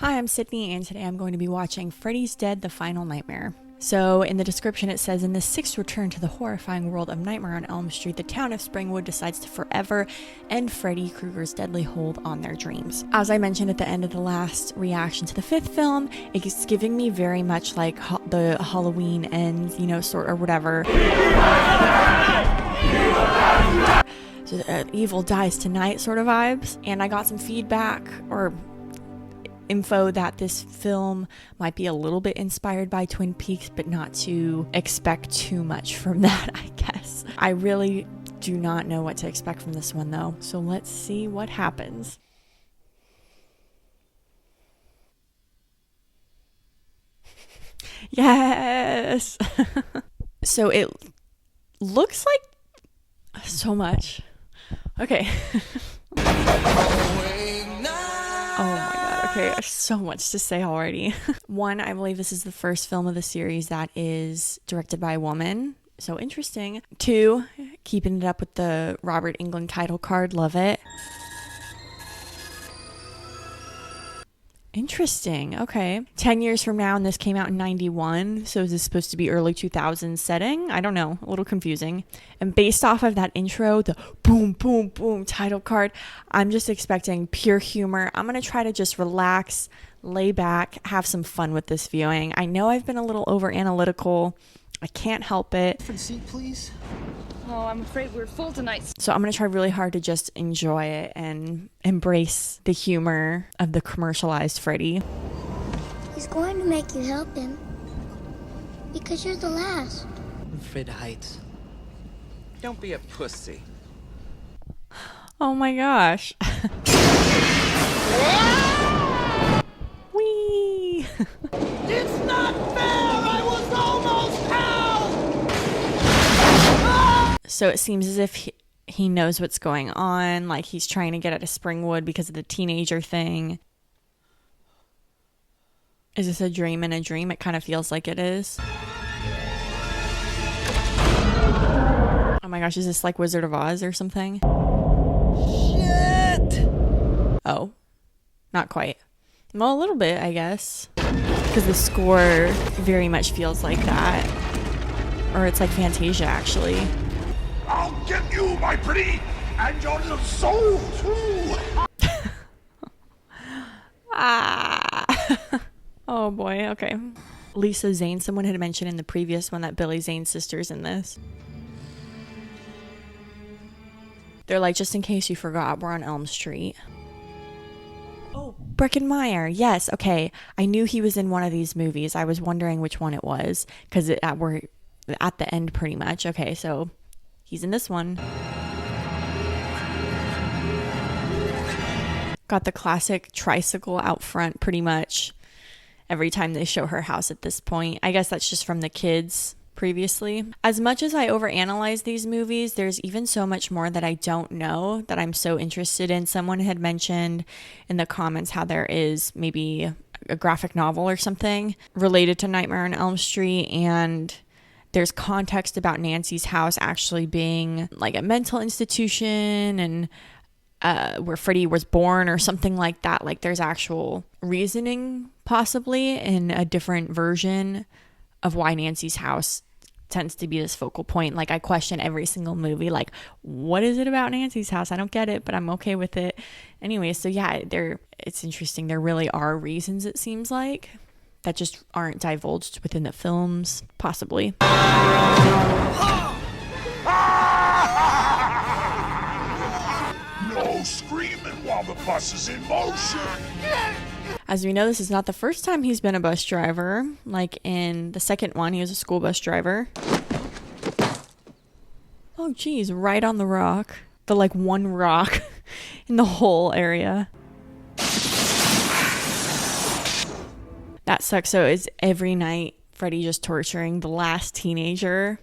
Hi, I'm Sydney, and today I'm going to be watching Freddy's Dead: The Final Nightmare. So, in the description it says, in the sixth return to the horrifying world of Nightmare on Elm Street, the town of Springwood decides to forever end Freddy Krueger's deadly hold on their dreams. As I mentioned at the end of the last reaction to the fifth film, it's giving me very much like the Halloween ends, sort or whatever. So, evil dies tonight sort of vibes. And I got some feedback, or info, that this film might be a little bit inspired by Twin Peaks, but not to expect too much from that, I guess. I really do not know what to expect from this one though, so let's see what happens. Yes! So it looks like so much. Okay. Oh my god, okay, so much to say already. One, I believe this is the first film of the series that is directed by a woman, so interesting. Two, keeping it up with the Robert Englund title card, love it. Interesting, okay. 10 years from now, and this came out in 91, so is this supposed to be early 2000s setting? I don't know, a little confusing. And based off of that intro, the boom, boom, boom title card, I'm just expecting pure humor. I'm gonna try to just relax, lay back, have some fun with this viewing. I know I've been a little over analytical. I can't help it. Different seat, please. Oh, I'm afraid we're full tonight. So I'm going to try really hard to just enjoy it and embrace the humor of the commercialized Freddy. He's going to make you help him. Because you're the last. I'm afraid of heights. Don't be a pussy. Oh my gosh. Whee! It's not fair! I was almost out! So it seems as if he knows what's going on, like he's trying to get out of Springwood because of the teenager thing. Is this a dream in a dream? It kind of feels like it is. Oh my gosh, is this like Wizard of Oz or something? Shit! Oh, not quite. Well, a little bit, I guess. Because the score very much feels like that. Or it's like Fantasia, actually. I'll get you, my pretty, and your little soul, too! Ah. Oh boy, okay. Lisa Zane, someone had mentioned in the previous one that Billy Zane's sister's in this. They're like, just in case you forgot, we're on Elm Street. Oh, Breckenmeyer, yes, okay. I knew he was in one of these movies. I was wondering which one it was, because we're at the end pretty much. Okay, so he's in this one. Got the classic tricycle out front pretty much every time they show her house at this point. I guess that's just from the kids previously. As much as I overanalyze these movies, there's even so much more that I don't know that I'm so interested in. Someone had mentioned in the comments how there is maybe a graphic novel or something related to Nightmare on Elm Street, and there's context about Nancy's house actually being like a mental institution and where Freddy was born or something like that. Like there's actual reasoning possibly in a different version of why Nancy's house tends to be this focal point. Like I question every single movie, like what is it about Nancy's house? I don't get it, but I'm okay with it. Anyway, so yeah, it's interesting. There really are reasons, it seems like, that just aren't divulged within the films, possibly. No screaming while the bus is in motion! As we know, this is not the first time he's been a bus driver. Like in the second one, he was a school bus driver. Oh geez, right on the rock. The like one rock in the whole area. That sucks. So is every night Freddy just torturing the last teenager?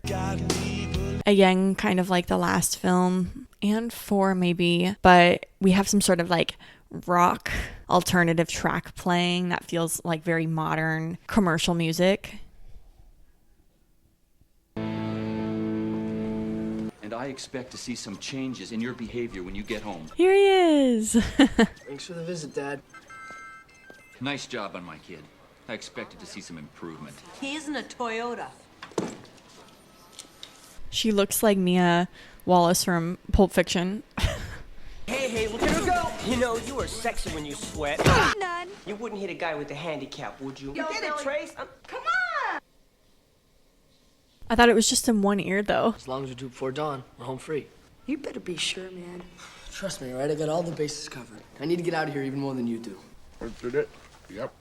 Again, kind of like the last film and 4 maybe, but we have some sort of like rock alternative track playing that feels like very modern commercial music. And I expect to see some changes in your behavior when you get home. Here he is. Thanks for the visit, Dad. Nice job on my kid. I expected to see some improvement. He isn't a Toyota. She looks like Mia Wallace from Pulp Fiction. Hey, look at her go! You know, you are sexy when you sweat. None. You wouldn't hit a guy with a handicap, would you? Yo, You get it, Billy. Trace. Come on! I thought it was just in one ear, though. As long as we do before dawn, we're home free. You better be sure, man. Trust me, right? I got all the bases covered. I need to get out of here even more than you do. Did it? Yep.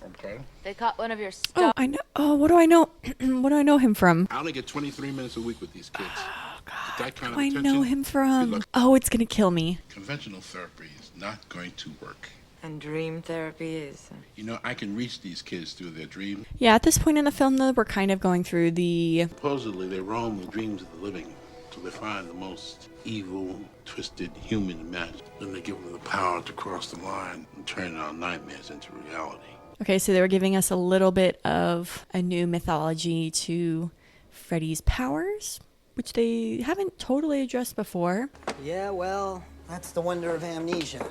Okay. They caught one of your stuff. Oh, I know. Oh, what do I know? What do I know him from? I only get 23 minutes a week with these kids. Oh, God. That kind What of do I attention, know him good from? luck. Oh, it's going to kill me. Conventional therapy is not going to work. And dream therapy is. You know, I can reach these kids through their dreams. Yeah, at this point in the film, though, we're kind of going through the... Supposedly, they roam the dreams of the living till they find the most evil, twisted human imagined. Then they give them the power to cross the line and turn our nightmares into reality. Okay, so they were giving us a little bit of a new mythology to Freddy's powers, which they haven't totally addressed before. Yeah, well, that's the wonder of amnesia.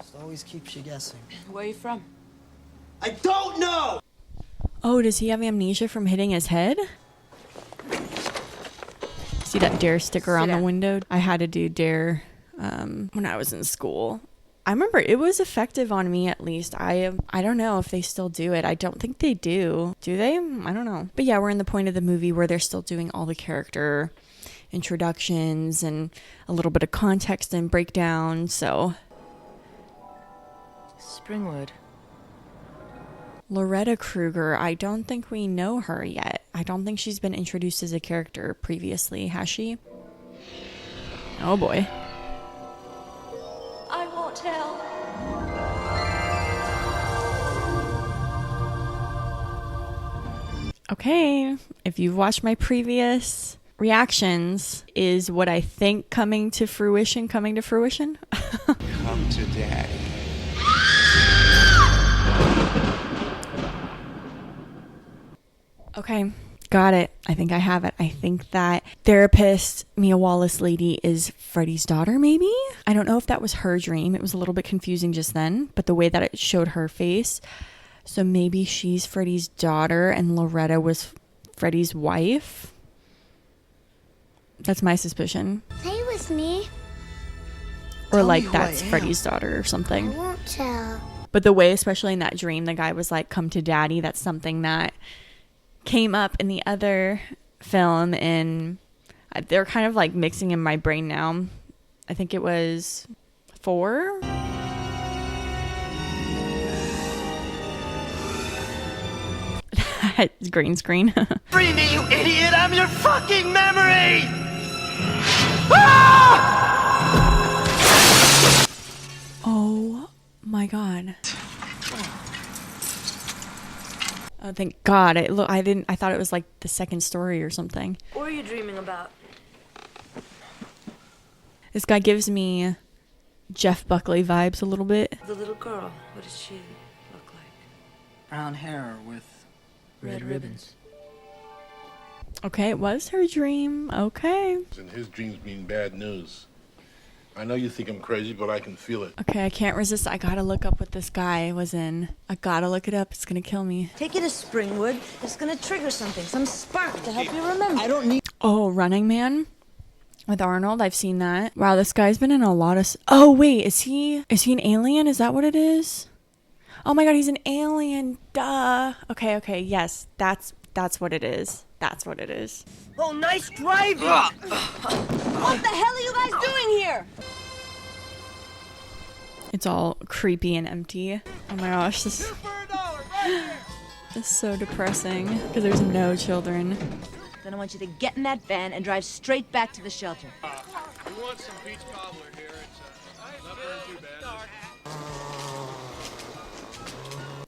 It always keeps you guessing. Where are you from? I don't know! Oh, does he have amnesia from hitting his head? See that Dare sticker on the window? I had to do Dare when I was in school. I remember it was effective on me, at least. I don't know if they still do it. I don't think they do. Do they? I don't know. But yeah, we're in the point of the movie where they're still doing all the character introductions and a little bit of context and breakdown. So Springwood. Loretta Kruger, I don't think we know her yet. I don't think she's been introduced as a character previously, has she? Oh boy. I won't tell. Okay, if you've watched my previous reactions, is what I think coming to fruition? Come to daddy. Okay, got it. I think I have it. I think that therapist Mia Wallace lady is Freddy's daughter, maybe? I don't know if that was her dream. It was a little bit confusing just then, but the way that it showed her face. So maybe she's Freddy's daughter and Loretta was Freddy's wife? That's my suspicion. Play with me. Or Tell like me who that's I am. Freddy's daughter or I something. won't tell. But the way, especially in that dream, the guy was like, come to daddy. That's something that came up in the other film, and they're kind of like mixing in my brain now. I think it was 4. Green screen. Free me, you idiot! I'm your fucking memory! Oh my god. Oh, thank God. I thought it was like the second story or something. What are you dreaming about? This guy gives me Jeff Buckley vibes a little bit. The little girl. What does she look like? Brown hair with red ribbons. Okay, it was her dream. Okay. And his dreams mean bad news. I know you think I'm crazy, but I can feel it. Okay, I can't resist. I gotta look up what this guy was in. I gotta look it up. It's gonna kill me. Take you to Springwood. It's gonna trigger something, some spark to help you remember. I don't need... Oh, Running Man with Arnold. I've seen that. Wow, this guy's been in a lot of... Oh, wait. Is he an alien? Is that what it is? Oh my God, he's an alien. Duh. Okay. Yes, that's what it is. That's what it is. Oh, nice driving! What the hell are you guys doing here? It's all creepy and empty. Oh my gosh, this is so depressing because there's no children. Then I want you to get in that van and drive straight back to the shelter. We want some beach cobbler here. It's not very too bad.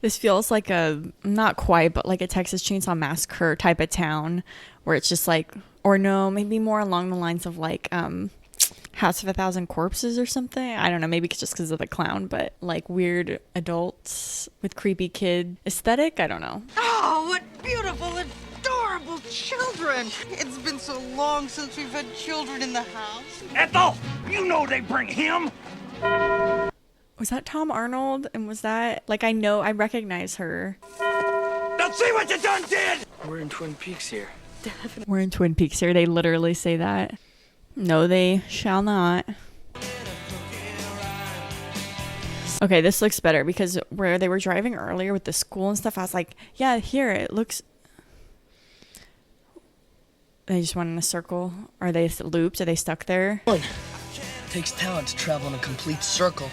This feels like not quite, but like a Texas Chainsaw Massacre type of town where it's just like, or no, maybe more along the lines of like House of a Thousand Corpses or something. I don't know, maybe just because of the clown, but like weird adults with creepy kid aesthetic. I don't know. Oh, what beautiful, adorable children! It's been so long since we've had children in the house. Ethel, you know they bring him. Was that Tom Arnold? And was that, like, I know, I recognize her. Now see what you done did! We're in Twin Peaks here. We're in Twin Peaks here. They literally say that. No, they shall not. Okay, this looks better because where they were driving earlier with the school and stuff, I was like, yeah, here, it looks... They just went in a circle. Are they looped? Are they stuck there? It takes talent to travel in a complete circle.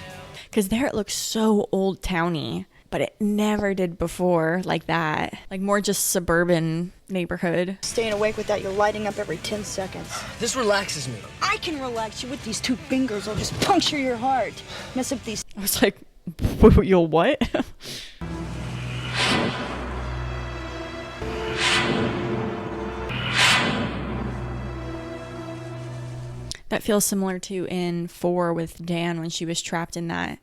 Because there it looks so old towny, but it never did before like that. Like more just suburban neighborhood. Staying awake without you lighting up every 10 seconds. This relaxes me. I can relax you with these 2 fingers. I'll just puncture your heart. Mess up these... I was like, you'll what? That feels similar to in 4 with Dan when she was trapped in that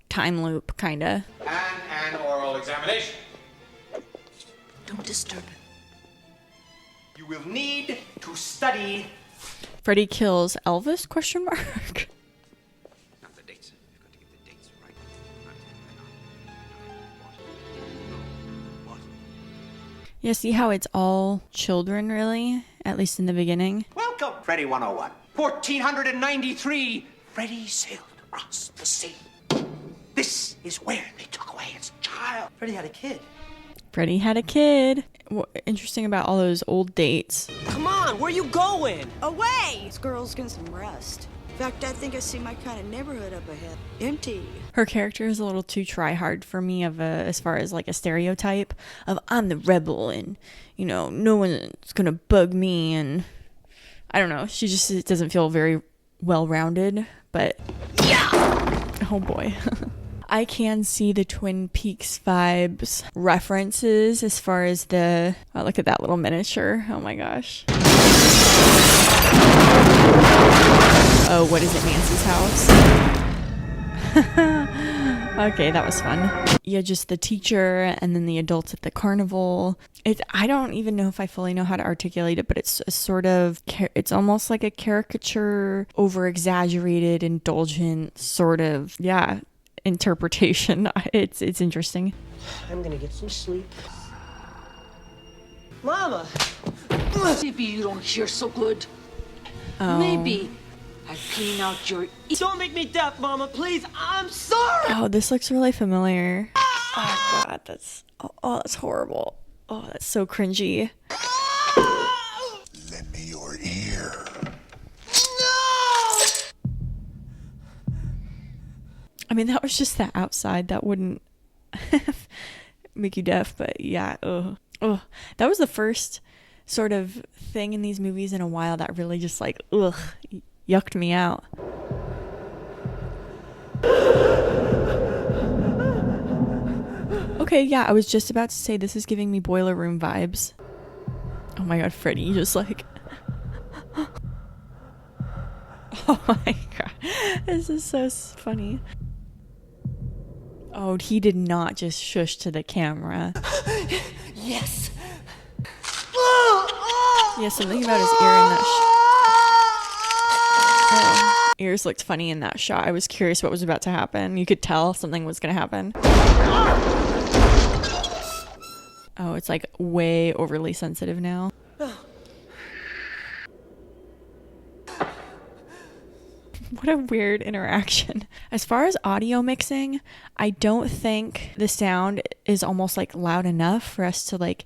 time loop, kinda. And an oral examination. Don't disturb it. You will need to study. Freddy kills Elvis? Question mark. Not the dates. You've got to get the dates right. What? Yeah, see how it's all children, really? At least in the beginning. Welcome, Freddy 101. 1493, Freddy sailed across the sea. This is where they took away his child. Freddy had a kid. Freddy had a kid. Interesting about all those old dates. Come on, where you going? Away! This girl's getting some rest. In fact, I think I see my kind of neighborhood up ahead. Empty. Her character is a little too try-hard for me as far as like a stereotype of I'm the rebel and, you know, no one's gonna bug me and... I don't know. She just doesn't feel very well-rounded, but yeah. Oh boy. I can see the Twin Peaks vibes references as far as the... Oh, look at that little miniature. Oh my gosh. Oh, what is it? Nancy's house? Okay, that was fun. Yeah, just the teacher and then the adults at the carnival. I don't even know if I fully know how to articulate it, but it's a sort of, it's almost like a caricature, over-exaggerated, indulgent sort of, yeah, interpretation. It's interesting. I'm gonna get some sleep. Mama! Maybe you don't hear so good. Oh. Maybe I clean out your... Don't make me deaf, Mama, please. I'm sorry. Oh, this looks really familiar. Oh God, that's horrible. Oh, that's so cringy. Lend me your ear. No! I mean, that was just the outside. That wouldn't make you deaf, but yeah. Ugh. That was the first sort of thing in these movies in a while that really just like, yucked me out. Okay, yeah, I was just about to say this is giving me Boiler Room vibes. Oh my God, Freddy just like... Oh my God, this is so funny. Oh, he did not just shush to the camera. Yes. Yeah, something about his ear in that ears looked funny in that shot. I was curious what was about to happen. You could tell something was going to happen. Oh, it's like way overly sensitive now. What a weird interaction. As far as audio mixing, I don't think the sound is almost like loud enough for us to like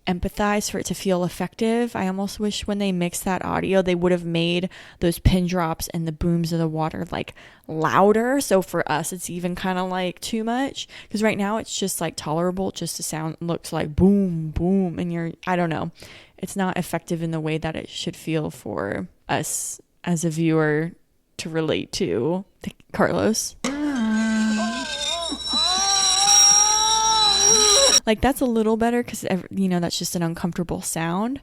empathize, for it to feel effective. I almost wish when they mixed that audio, they would have made those pin drops and the booms of the water like louder. So for us, it's even kind of like too much. Because right now it's just like tolerable. Just the sound looks like boom, boom. And I don't know. It's not effective in the way that it should feel for us as a viewer to relate to. Carlos. Like, that's a little better because, you know, that's just an uncomfortable sound.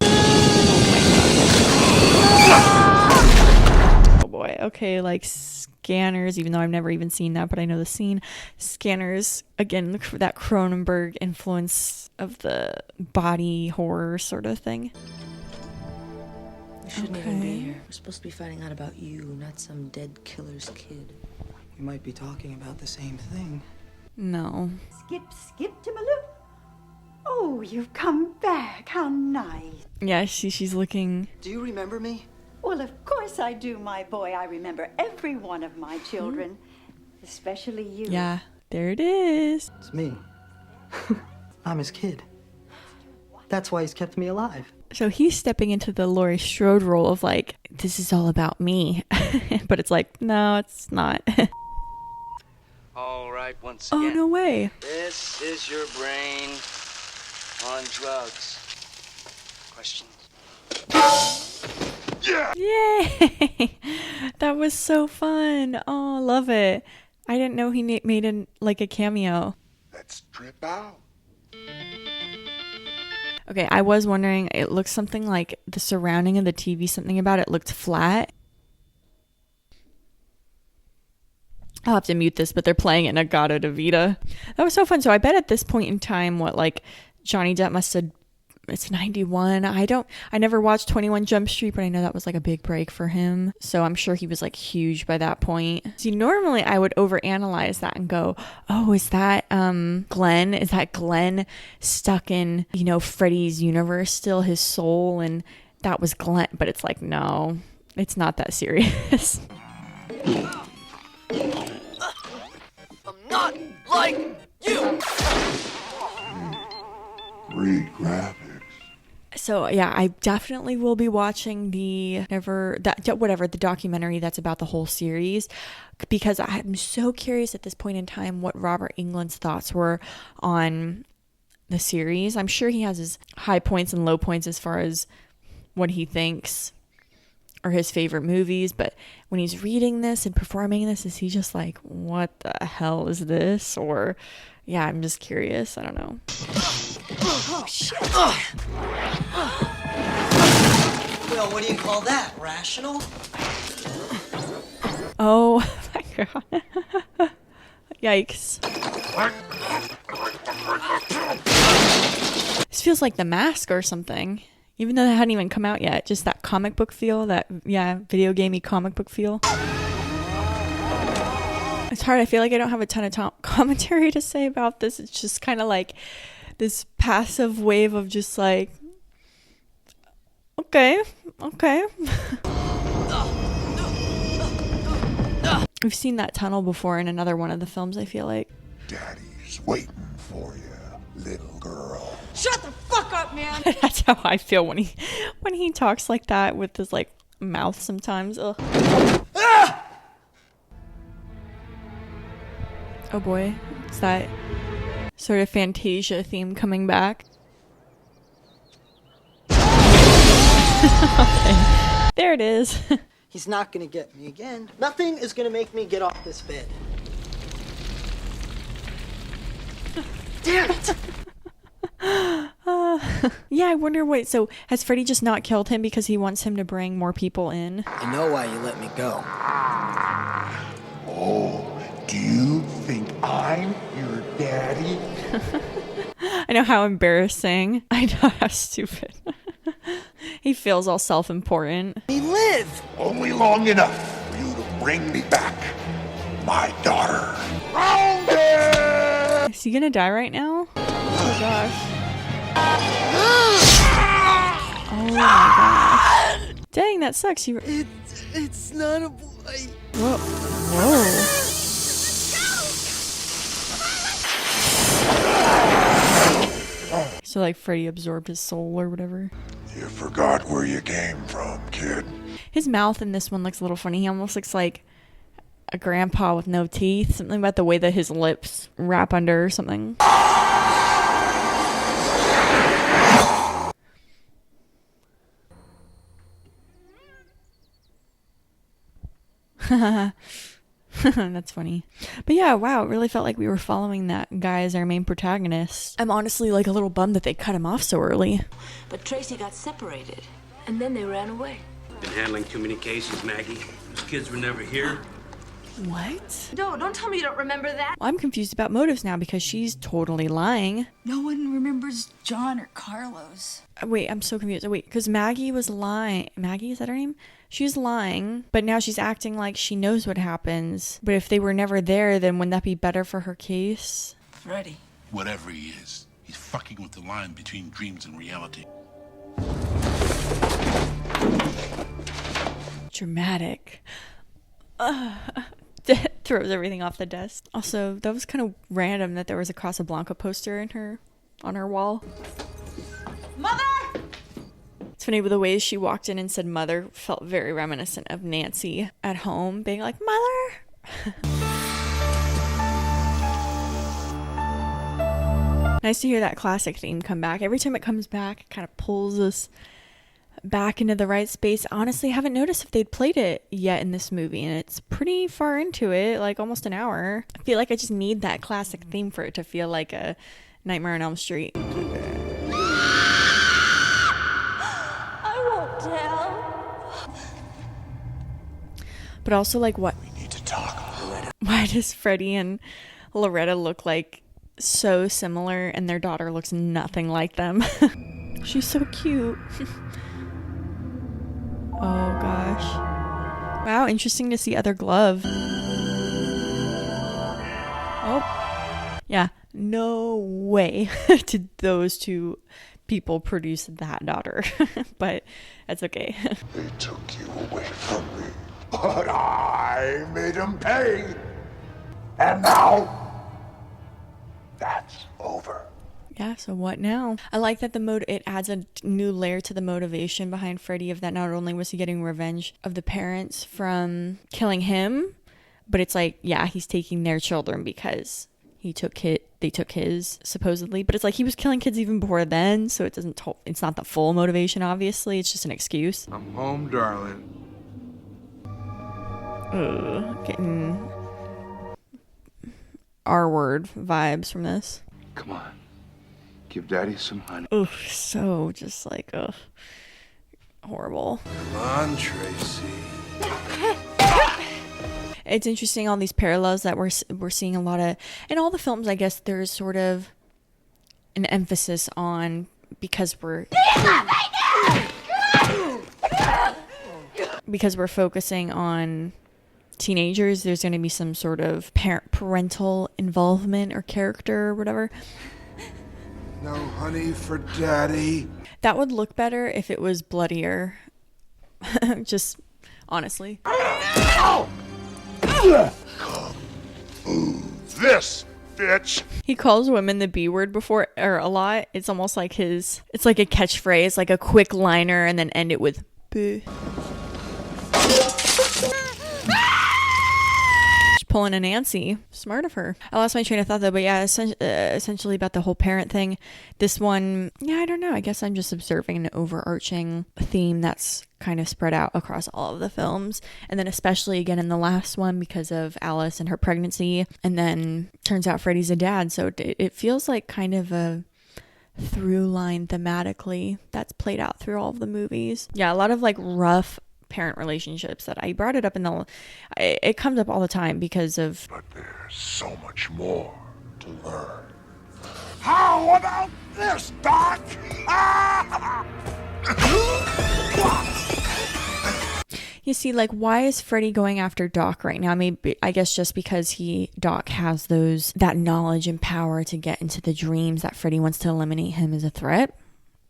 Oh boy. Okay, like Scanners, even though I've never even seen that, but I know the scene. Scanners, again, look for that Cronenberg influence of the body horror sort of thing. We shouldn't even be here. We're supposed to be finding out about you, not some dead killer's kid. We might be talking about the same thing. No. Skip, Timaloop. Oh, you've come back. How nice. Yeah, she's looking. Do you remember me? Well, of course I do, my boy. I remember every one of my children, especially you. Yeah, there it is. It's me. I'm his kid. That's why he's kept me alive. So he's stepping into the Laurie Strode role of like, this is all about me. But it's like, no, it's not. All right, once again. Oh, no way. This is your brain on drugs. Questions? Yeah! Yay! That was so fun. Oh, love it. I didn't know he made a cameo. Let's trip out. Okay, I was wondering, it looks something like the surrounding of the TV, something about it looked flat. I'll have to mute this, but they're playing it in Agata de Vita. That was so fun. So I bet at this point in time, Johnny Depp must have, it's 91. I never watched 21 Jump Street, but I know that was like a big break for him. So I'm sure he was like huge by that point. See, normally I would overanalyze that and go, oh, is that Glenn? Is that Glenn stuck in, Freddy's universe still, his soul? And that was Glenn. But it's like, no, it's not that serious. I'm not like you! Great graphics. So yeah, I definitely will be watching the documentary that's about the whole series, because I'm so curious at this point in time what Robert Englund's thoughts were on the series. I'm sure he has his high points and low points as far as what he thinks are his favorite movies, but when he's reading this and performing this, is he just like, what the hell is this? Or yeah, I'm just curious. I don't know. Oh, shit. Well, what do you call that? Rational? Oh my god. Yikes. This feels like The Mask or something. Even though that hadn't even come out yet. Just that comic book feel, video gamey comic book feel. It's hard. I feel like I don't have a ton of commentary to say about this. It's just kind of like this passive wave of just like, okay. We've seen that tunnel before in another one of the films, I feel like. Daddy's waiting for you, little girl. Shut the fuck up, man! That's how I feel when he talks like that with his like mouth sometimes. Ugh. Ah! Oh boy, it's that sort of Fantasia theme coming back. Okay. There it is. He's not gonna get me again. Nothing is gonna make me get off this bed. Damn it! Yeah, I wonder so has Freddy just not killed him because he wants him to bring more people in? I know why you let me go. Oh, do you think I'm your daddy? I know, how embarrassing. I know, how stupid. He feels all self-important. He live! Only long enough for you to bring me back my daughter. Rounded! Is he gonna die right now? Oh gosh. Oh my gosh. Dang, that sucks. It's not a boy. Whoa. So like Freddy absorbed his soul or whatever. You forgot where you came from, kid. His mouth in this one looks a little funny. He almost looks like a grandpa with no teeth. Something about the way that his lips wrap under or something. That's funny. But yeah, wow, it really felt like we were following that guy as our main protagonist. I'm honestly like a little bummed that they cut him off so early. But Tracy got separated, and then they ran away. Been handling too many cases, Maggie. Those kids were never here. What? No, don't tell me you don't remember that. Well, I'm confused about motives now because she's totally lying. No one remembers John or Carlos. Wait, I'm so confused. Wait, because Maggie was lying. Maggie, is that her name? She was lying, but now she's acting like she knows what happens. But if they were never there, then wouldn't that be better for her case? Freddy. Whatever he is, he's fucking with the line between dreams and reality. Dramatic. Throws everything off the desk. Also, that was kind of random that there was a Casablanca poster on her wall. Mother! It's funny, with the ways she walked in and said mother felt very reminiscent of Nancy at home being like, mother. Nice to hear that classic theme come back. Every time it comes back, it kind of pulls us back into the right space. Honestly, I haven't noticed if they'd played it yet in this movie, and it's pretty far into it, like almost an hour. I feel like I just need that classic theme for it to feel like a Nightmare on Elm Street. I won't tell. But also, like, what? We need to talk, Loretta. Why does Freddy and Loretta look like so similar, and their daughter looks nothing like them? She's so cute. Oh gosh. Wow, interesting to see other glove. Oh. Yeah, no way did those two people produce that daughter. But that's okay. They took you away from me, but I made them pay. And now, that's over. Yeah, so what now? I like that it adds a new layer to the motivation behind Freddy, of that not only was he getting revenge of the parents from killing him, but it's like, yeah, he's taking their children because they took his, supposedly. But it's like he was killing kids even before then, so it's not the full motivation, obviously. It's just an excuse. I'm home, darling. Getting R-word vibes from this. Come on. Give Daddy some honey. Ugh, so just like, horrible. Come on, Tracy. It's interesting, all these parallels that we're seeing a lot of in all the films. I guess there's sort of an emphasis on, because we're focusing on teenagers, there's going to be some sort of parental involvement or character or whatever. No honey for Daddy. That would look better if it was bloodier. Just honestly. Come move this, bitch. He calls women the B word before, or a lot. It's almost like it's like a catchphrase, like a quick liner, and then end it with boo. Pulling a Nancy. Smart of her. I lost my train of thought though, but yeah, essentially about the whole parent thing. This one, yeah, I don't know. I guess I'm just observing an overarching theme that's kind of spread out across all of the films. And then especially again in the last one because of Alice and her pregnancy. And then turns out Freddy's a dad. So it feels like kind of a through line thematically that's played out through all of the movies. Yeah, a lot of like rough parent relationships that I brought it up it comes up all the time because of, but there's so much more to learn. How about this, Doc? you see, like, why is Freddy going after Doc right now? Maybe, I guess just because Doc has that knowledge and power to get into the dreams, that Freddy wants to eliminate him as a threat,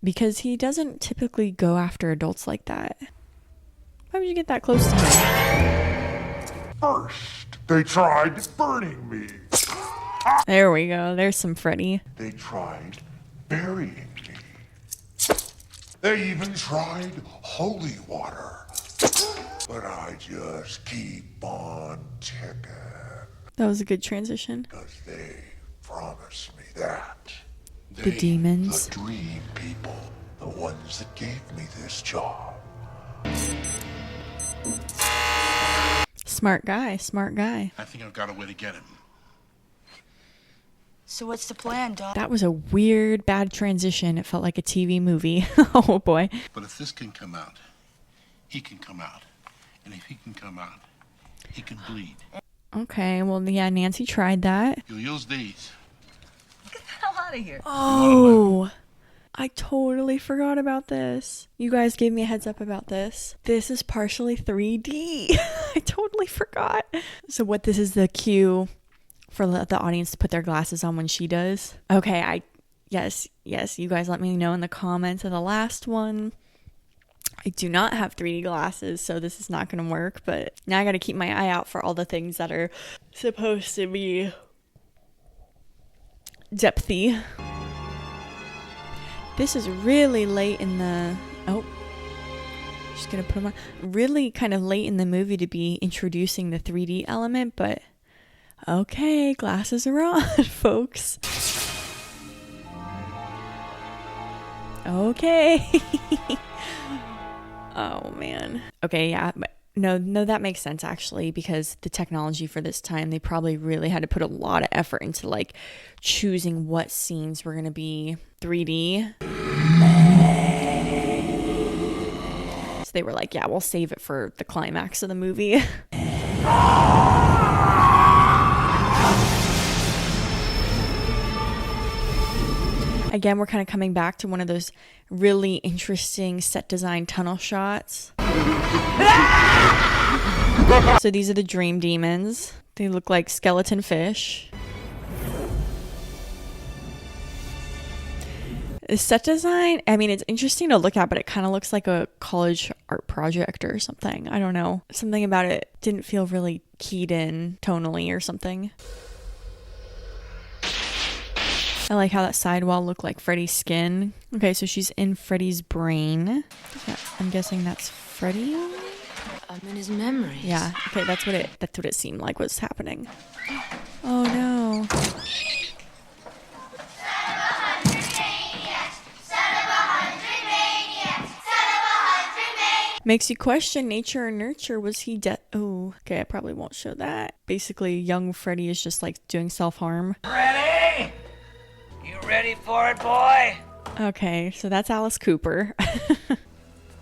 because he doesn't typically go after adults like that. Why would you get that close to me? First, they tried burning me. There we go. There's some Freddy. They tried burying me. They even tried holy water. But I just keep on ticking. That was a good transition. Because they promised me that. The demons. The dream people. The ones that gave me this job. Smart guy. I think I've got a way to get him. So what's the plan, Doc? That was a weird, bad transition. It felt like a TV movie. Oh boy. But if this can come out, he can come out. And if he can come out, he can bleed. Okay, well, yeah, Nancy tried that. You use these. Get the hell out of here. Oh, I totally forgot about this. You guys gave me a heads up about this. This is partially 3D. I totally forgot. So what this is the cue for the audience to put their glasses on when she does. Okay, yes, you guys let me know in the comments of the last one. I do not have 3D glasses, so this is not going to work, but now I got to keep my eye out for all the things that are supposed to be depthy. This is really late in the... Oh. Just going to put them on. Really kind of late in the movie to be introducing the 3D element, but... Okay, glasses are on, folks. Okay. Oh, man. Okay, yeah. No, that makes sense, actually, because the technology for this time, they probably really had to put a lot of effort into, like, choosing what scenes were going to be 3D. So they were like, yeah, we'll save it for the climax of the movie. Again, we're kind of coming back to one of those really interesting set design tunnel shots. So these are the dream demons. They look like skeleton fish. The set design, I mean, it's interesting to look at, but it kind of looks like a college art project or something. I don't know. Something about it didn't feel really keyed in tonally or something. I like how that sidewall looked like Freddy's skin. Okay, so she's in Freddy's brain. Yeah, I'm guessing that's Freddy? I'm in his memories. Yeah, okay, that's what it seemed like was happening. Oh no. Makes you question nature or nurture. Was he dead? Oh, okay, I probably won't show that. Basically, young Freddy is just like doing self-harm. Ready? You ready for it, boy? Okay, so that's Alice Cooper.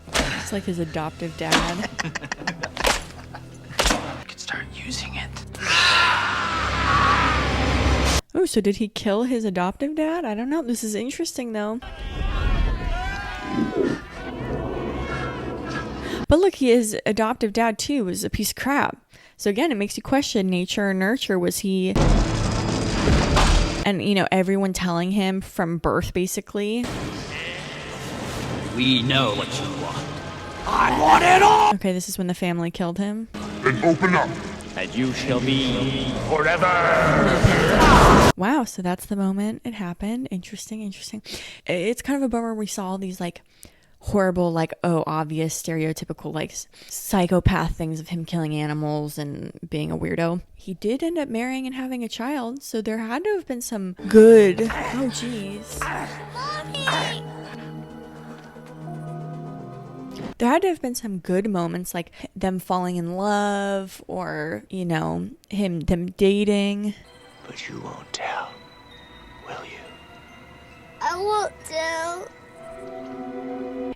It's like his adoptive dad. I could start using it. Oh, so did he kill his adoptive dad? I don't know. This is interesting, though. But look, his adoptive dad, too, was a piece of crap. So again, it makes you question nature or nurture. Was he... And, you know, everyone telling him from birth, basically. We know what you want. I want it all! Okay, this is when the family killed him. Then open up. And you shall be forever. Wow, so that's the moment it happened. Interesting. It's kind of a bummer we saw all these, like, horrible, like, obvious, stereotypical, like, psychopath things of him killing animals and being a weirdo. He did end up marrying and having a child, so there had to have been some good... Oh, jeez. Mommy! There had to have been some good moments, like them falling in love, or, you know, them dating. But you won't tell, will you? I won't tell.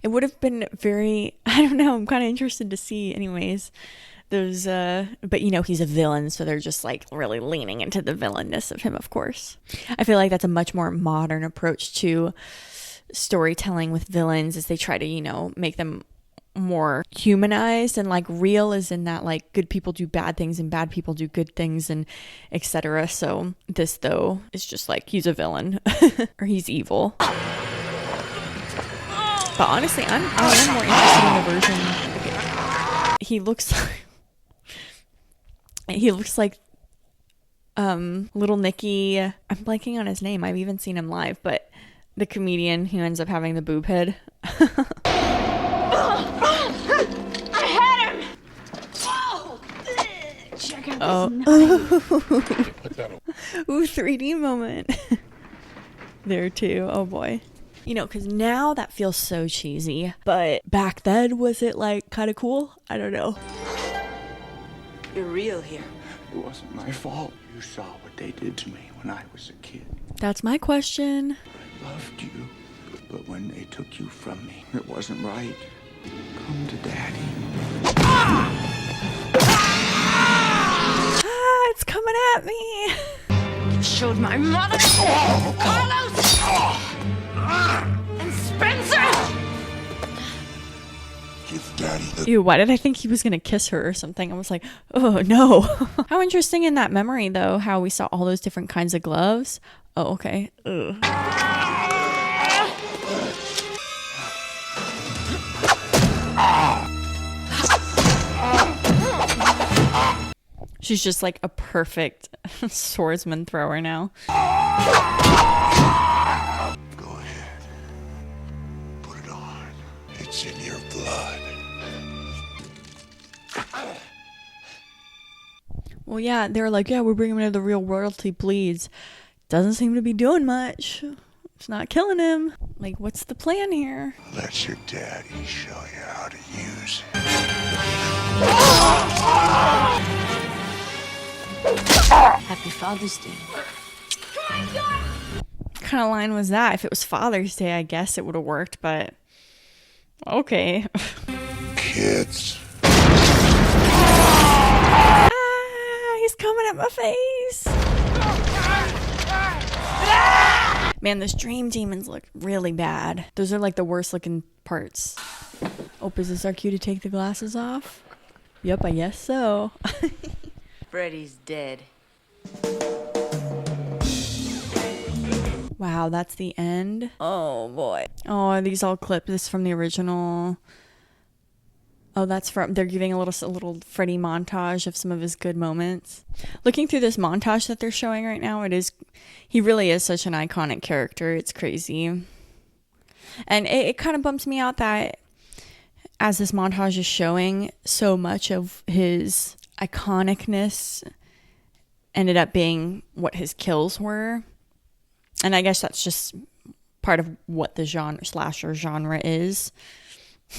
It would have been very, I don't know, I'm kind of interested to see anyways. There's, but you know, he's a villain, so they're just like really leaning into the villainness of him, of course. I feel like that's a much more modern approach to storytelling with villains, as they try to, you know, make them more humanized and like real, as in that like good people do bad things and bad people do good things and etc. So this, though, is just like he's a villain or he's evil. But honestly, I am more interested in the version. He looks like Little Nicky. I'm blanking on his name. I've even seen him live, but the comedian who ends up having the boob head. I had him! Oh! Check out Oh. Ooh, 3D moment. There too. Oh boy. You know, because now that feels so cheesy, but back then, was it like kind of cool? I don't know. You're real here. It wasn't my fault. You saw what they did to me when I was a kid. That's my question. I loved you, but when they took you from me, it wasn't right. Come to Daddy. I coming at me. You showed my mother, Carlos, and Spencer. Give Daddy the... Ew, why did I think he was going to kiss her or something? I was like, oh, no. How interesting in that memory, though, how we saw all those different kinds of gloves. Oh, okay. Ugh. She's just like a perfect swordsman thrower now. Go ahead. Put it on. It's in your blood. Well, yeah, they were like, yeah, we're bringing him into the real royalty bleeds. Doesn't seem to be doing much. It's not killing him. Like, what's the plan here? Let your daddy show you how to use it. Happy Father's Day. What kind of line was that? If it was Father's Day, I guess it would have worked, but okay. Kids. He's coming at my face. Man, those dream demons look really bad. Those are like the worst looking parts. Oh, is this our cue to take the glasses off? Yep, I guess so. Freddy's dead. Wow, that's the end. Oh boy. Oh, are these all clips? This from the original. Oh, that's from, they're giving a little Freddy montage of some of his good moments. Looking through this montage that they're showing right now, he really is such an iconic character. It's crazy. And it kind of bumps me out that as this montage is showing, so much of his iconicness ended up being what his kills were. And I guess that's just part of what the slasher genre is.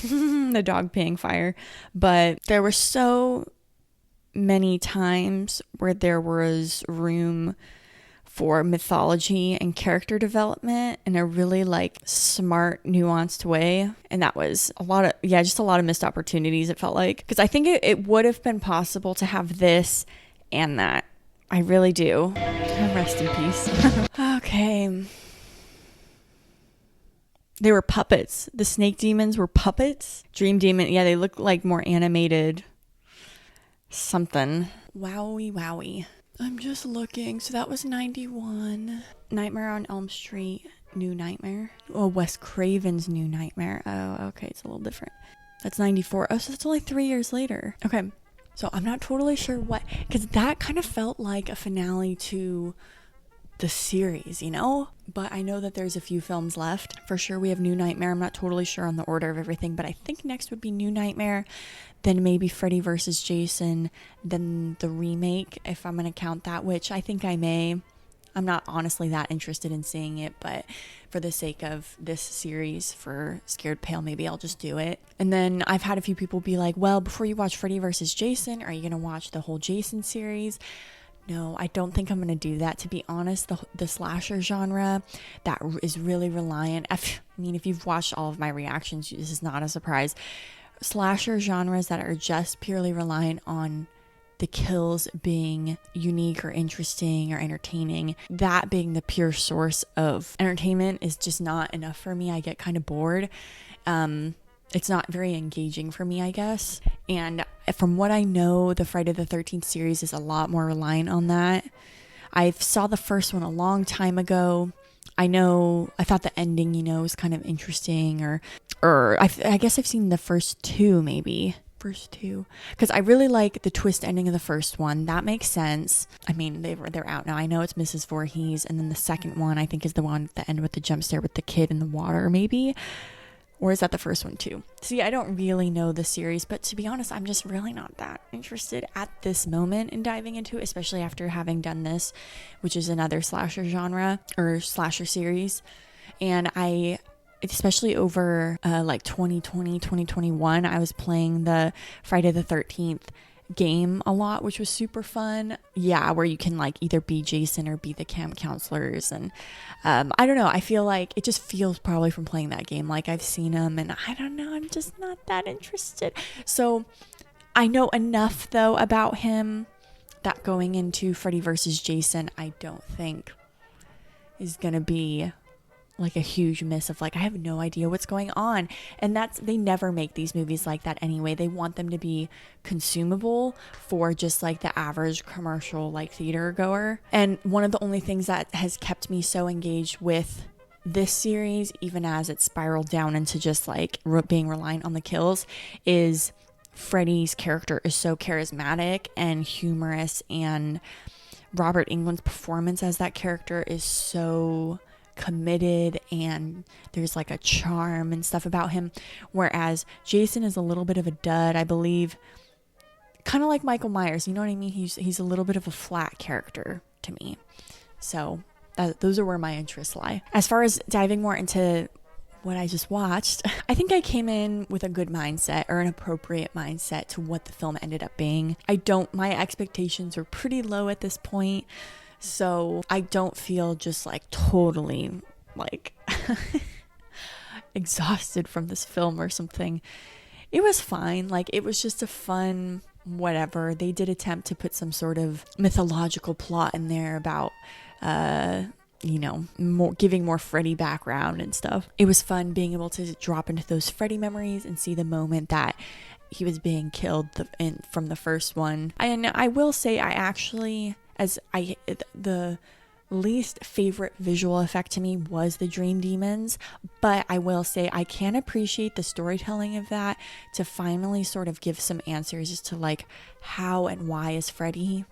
The dog peeing fire. But there were so many times where there was room for mythology and character development in a really like smart, nuanced way. And that was just a lot of missed opportunities, it felt like. Because I think it would have been possible to have this and that. I really do. Rest in peace. Okay. They were puppets. The snake demons were puppets. Dream demon, yeah, they look like more animated something. Wowie. I'm just looking. So that was 91. Nightmare on Elm Street, New Nightmare. Oh, Wes Craven's New Nightmare. Oh, okay, it's a little different. That's 94. Oh, so that's only 3 years later. Okay, so I'm not totally sure because that kind of felt like a finale to the series, you know? But I know that there's a few films left. For sure we have New Nightmare. I'm not totally sure on the order of everything, but I think next would be New Nightmare, then maybe Freddy vs. Jason, then the remake, if I'm going to count that, which I think I may. I'm not honestly that interested in seeing it, but for the sake of this series for Scared Pale, maybe I'll just do it. And then I've had a few people be like, well, before you watch Freddy vs. Jason, are you going to watch the whole Jason series? No, I don't think I'm going to do that. To be honest, the slasher genre that is really reliant. I mean, if you've watched all of my reactions, this is not a surprise. Slasher genres that are just purely reliant on the kills being unique or interesting or entertaining, that being the pure source of entertainment, is just not enough for me. I get kind of bored. It's not very engaging for me, I guess. And from what I know, the Friday the 13th series is a lot more reliant on that. I saw the first one a long time ago. I thought the ending, was kind of interesting, or I guess I've seen the first two, maybe. First two. Because I really like the twist ending of the first one. That makes sense. I mean, they're out now. I know it's Mrs. Voorhees. And then the second one, I think, is the one at the end with the jump scare with the kid in the water, maybe. Or is that the first one too? See, I don't really know the series, but to be honest, I'm just really not that interested at this moment in diving into it, especially after having done this, which is another slasher genre or slasher series. And especially over like 2020, 2021, I was playing the Friday the 13th game a lot, which was super fun. Yeah, where you can like either be Jason or be the camp counselors. And I don't know, I feel like it just feels probably from playing that game like I've seen them, and I don't know, I'm just not that interested. So I know enough though about him that going into Freddy versus Jason, I don't think is going to be like a huge miss of like, I have no idea what's going on. And they never make these movies like that anyway. They want them to be consumable for just like the average commercial like theater goer. And one of the only things that has kept me so engaged with this series, even as it spiraled down into just like being reliant on the kills, is Freddy's character is so charismatic and humorous, and Robert Englund's performance as that character is so committed, and there's like a charm and stuff about him, whereas Jason is a little bit of a dud, I believe, kind of like Michael Myers, you know what I mean? He's a little bit of a flat character to me. So those are where my interests lie. As far as diving more into what I just watched, I think I came in with a good mindset, or an appropriate mindset to what the film ended up being. My expectations are pretty low at this point, so I don't feel just like totally like exhausted from this film or something. It was fine. Like, it was just a fun whatever. They did attempt to put some sort of mythological plot in there about giving more Freddy background and stuff. It was fun being able to drop into those Freddy memories and see the moment that he was being killed from the first one. And I will say, the least favorite visual effect to me was the dream demons, but I will say I can appreciate the storytelling of that to finally sort of give some answers as to like how and why is Freddy.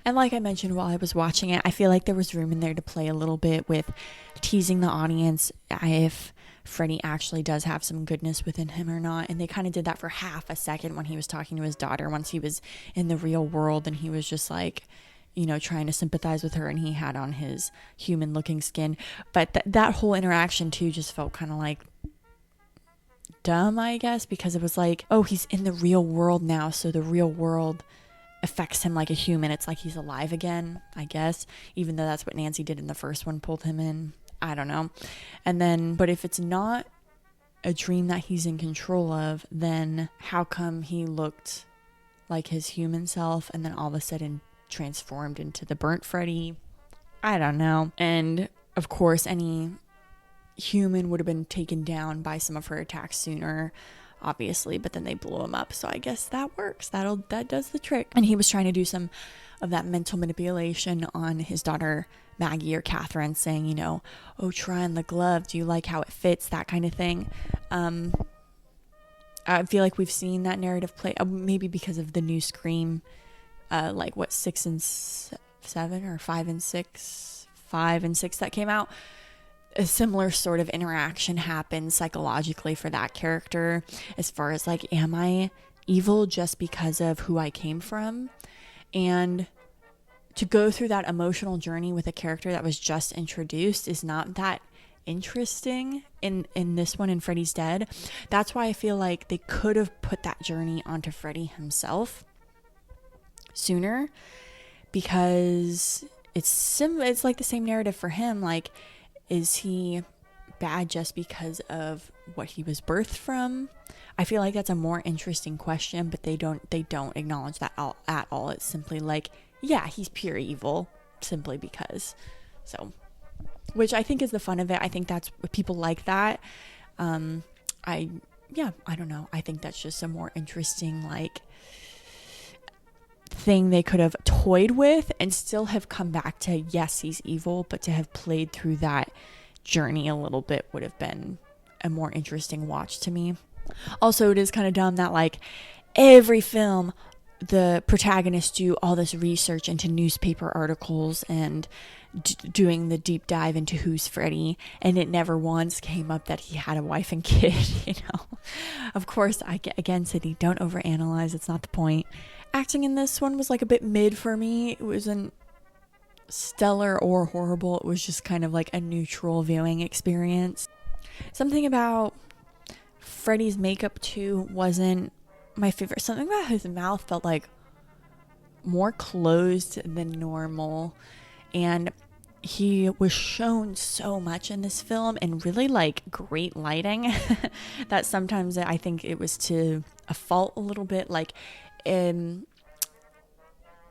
And like I mentioned while I was watching it, I feel like there was room in there to play a little bit with teasing the audience if Freddy actually does have some goodness within him or not. And they kind of did that for half a second when he was talking to his daughter, once he was in the real world and he was just like, trying to sympathize with her, and he had on his human looking skin. But that whole interaction too just felt kind of like dumb, I guess, because it was like, oh, he's in the real world now, so the real world affects him like a human. It's like he's alive again, I guess, even though that's what Nancy did in the first one, pulled him in. I don't know. And then, but if it's not a dream that he's in control of, then how come he looked like his human self and then all of a sudden transformed into the burnt Freddy? I don't know. And of course, any human would have been taken down by some of her attacks sooner, obviously, but then they blew him up, so I guess that works. That does the trick. And he was trying to do some of that mental manipulation on his daughter Maggie or Catherine, saying, oh, try on the glove, do you like how it fits, that kind of thing. I feel like we've seen that narrative play, maybe because of the new Scream, 6 and 7 or 5 and 6 that came out. A similar sort of interaction happens psychologically for that character, as far as like, am I evil just because of who I came from? And to go through that emotional journey with a character that was just introduced is not that interesting in this one, in Freddy's Dead. That's why I feel like they could have put that journey onto Freddy himself sooner, because it's like the same narrative for him. Like, is he bad just because of what he was birthed from? I feel like that's a more interesting question, but they don't acknowledge that at all. It's simply like, yeah, he's pure evil simply because. So, which I think is the fun of it. I think that's what people like that. I don't know. I think that's just a more interesting like thing they could have toyed with and still have come back to, yes, he's evil, but to have played through that journey a little bit would have been a more interesting watch to me. Also, it is kind of dumb that like every film, the protagonists do all this research into newspaper articles and doing the deep dive into who's Freddy, and it never once came up that he had a wife and kid. Of course, Sydney, don't overanalyze, it's not the point. Acting in this one was like a bit mid for me. It wasn't stellar or horrible. It was just kind of like a neutral viewing experience. Something about Freddy's makeup too wasn't my favorite. Something about his mouth felt like more closed than normal, and he was shown so much in this film and really like great lighting that sometimes I think it was to a fault a little bit. Like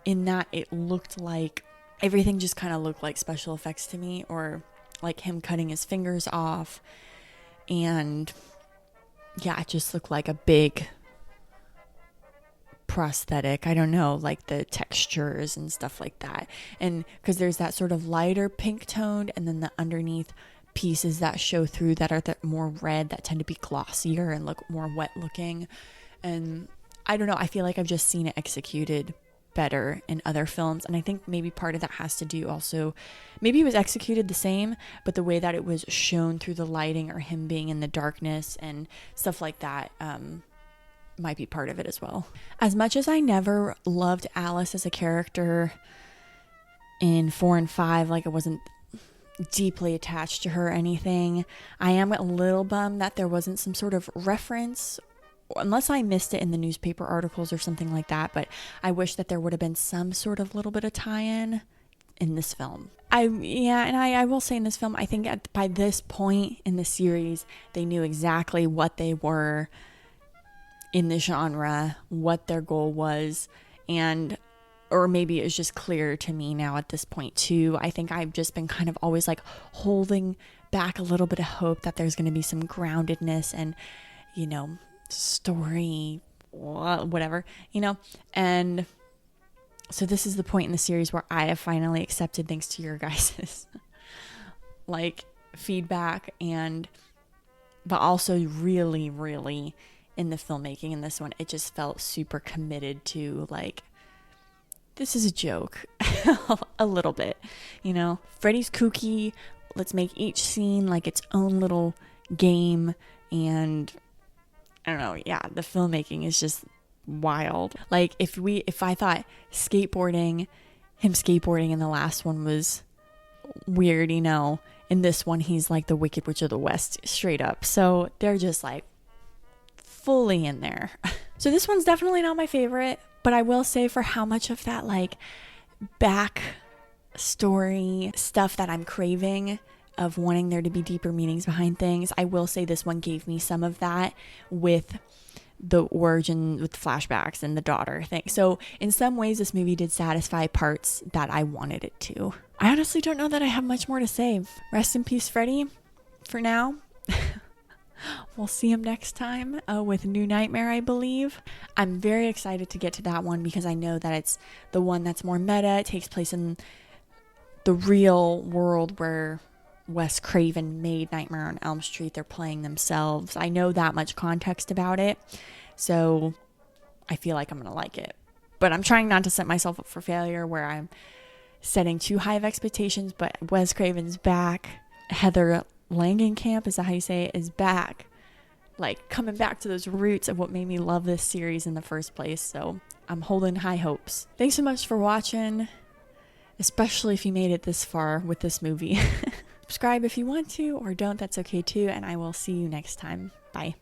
in that it looked like everything just kind of looked like special effects to me, or like him cutting his fingers off. And yeah, it just looked like a big prosthetic. I don't know, like the textures and stuff like that. And because there's that sort of lighter pink toned, and then the underneath pieces that show through that are more red, that tend to be glossier and look more wet looking. And I don't know, I feel like I've just seen it executed better in other films, and I think maybe part of that has to do also, maybe it was executed the same, but the way that it was shown through the lighting, or him being in the darkness and stuff like that, might be part of it as well. As much as I never loved Alice as a character in 4 and 5, like I wasn't deeply attached to her or anything, I am a little bummed that there wasn't some sort of reference, unless I missed it in the newspaper articles or something like that, but I wish that there would have been some sort of little bit of tie-in in this film. I will say in this film, I think by this point in the series, they knew exactly what they were in the genre, what their goal was, or maybe it was just clear to me now at this point too. I think I've just been kind of always like holding back a little bit of hope that there's going to be some groundedness and, you know, story, whatever, you know. And so this is the point in the series where I have finally accepted, thanks to your guys's like feedback, but also really, really in the filmmaking in this one, it just felt super committed to, like, this is a joke a little bit, you know. Freddy's kooky, let's make each scene like its own little game. And I don't know, yeah, the filmmaking is just wild. Like if I thought him skateboarding in the last one was weird, you know, in this one he's like the Wicked Witch of the West straight up. So they're just like fully in there. So this one's definitely not my favorite, but I will say for how much of that like back story stuff that I'm craving, of wanting there to be deeper meanings behind things, I will say this one gave me some of that with the origin, with flashbacks and the daughter thing. So in some ways this movie did satisfy parts that I wanted it to. I honestly don't know that I have much more to say. Rest in peace, Freddy, for now. We'll see him next time with New Nightmare, I believe. I'm very excited to get to that one because I know that it's the one that's more meta. It takes place in the real world where Wes Craven made Nightmare on Elm Street. They're playing themselves. I know that much context about it, so I feel like I'm going to like it. But I'm trying not to set myself up for failure where I'm setting too high of expectations, but Wes Craven's back. Heather Langenkamp, is that how you say it, is back. Like, coming back to those roots of what made me love this series in the first place, so I'm holding high hopes. Thanks so much for watching, especially if you made it this far with this movie. Subscribe if you want to, or don't, that's okay too, and I will see you next time. Bye.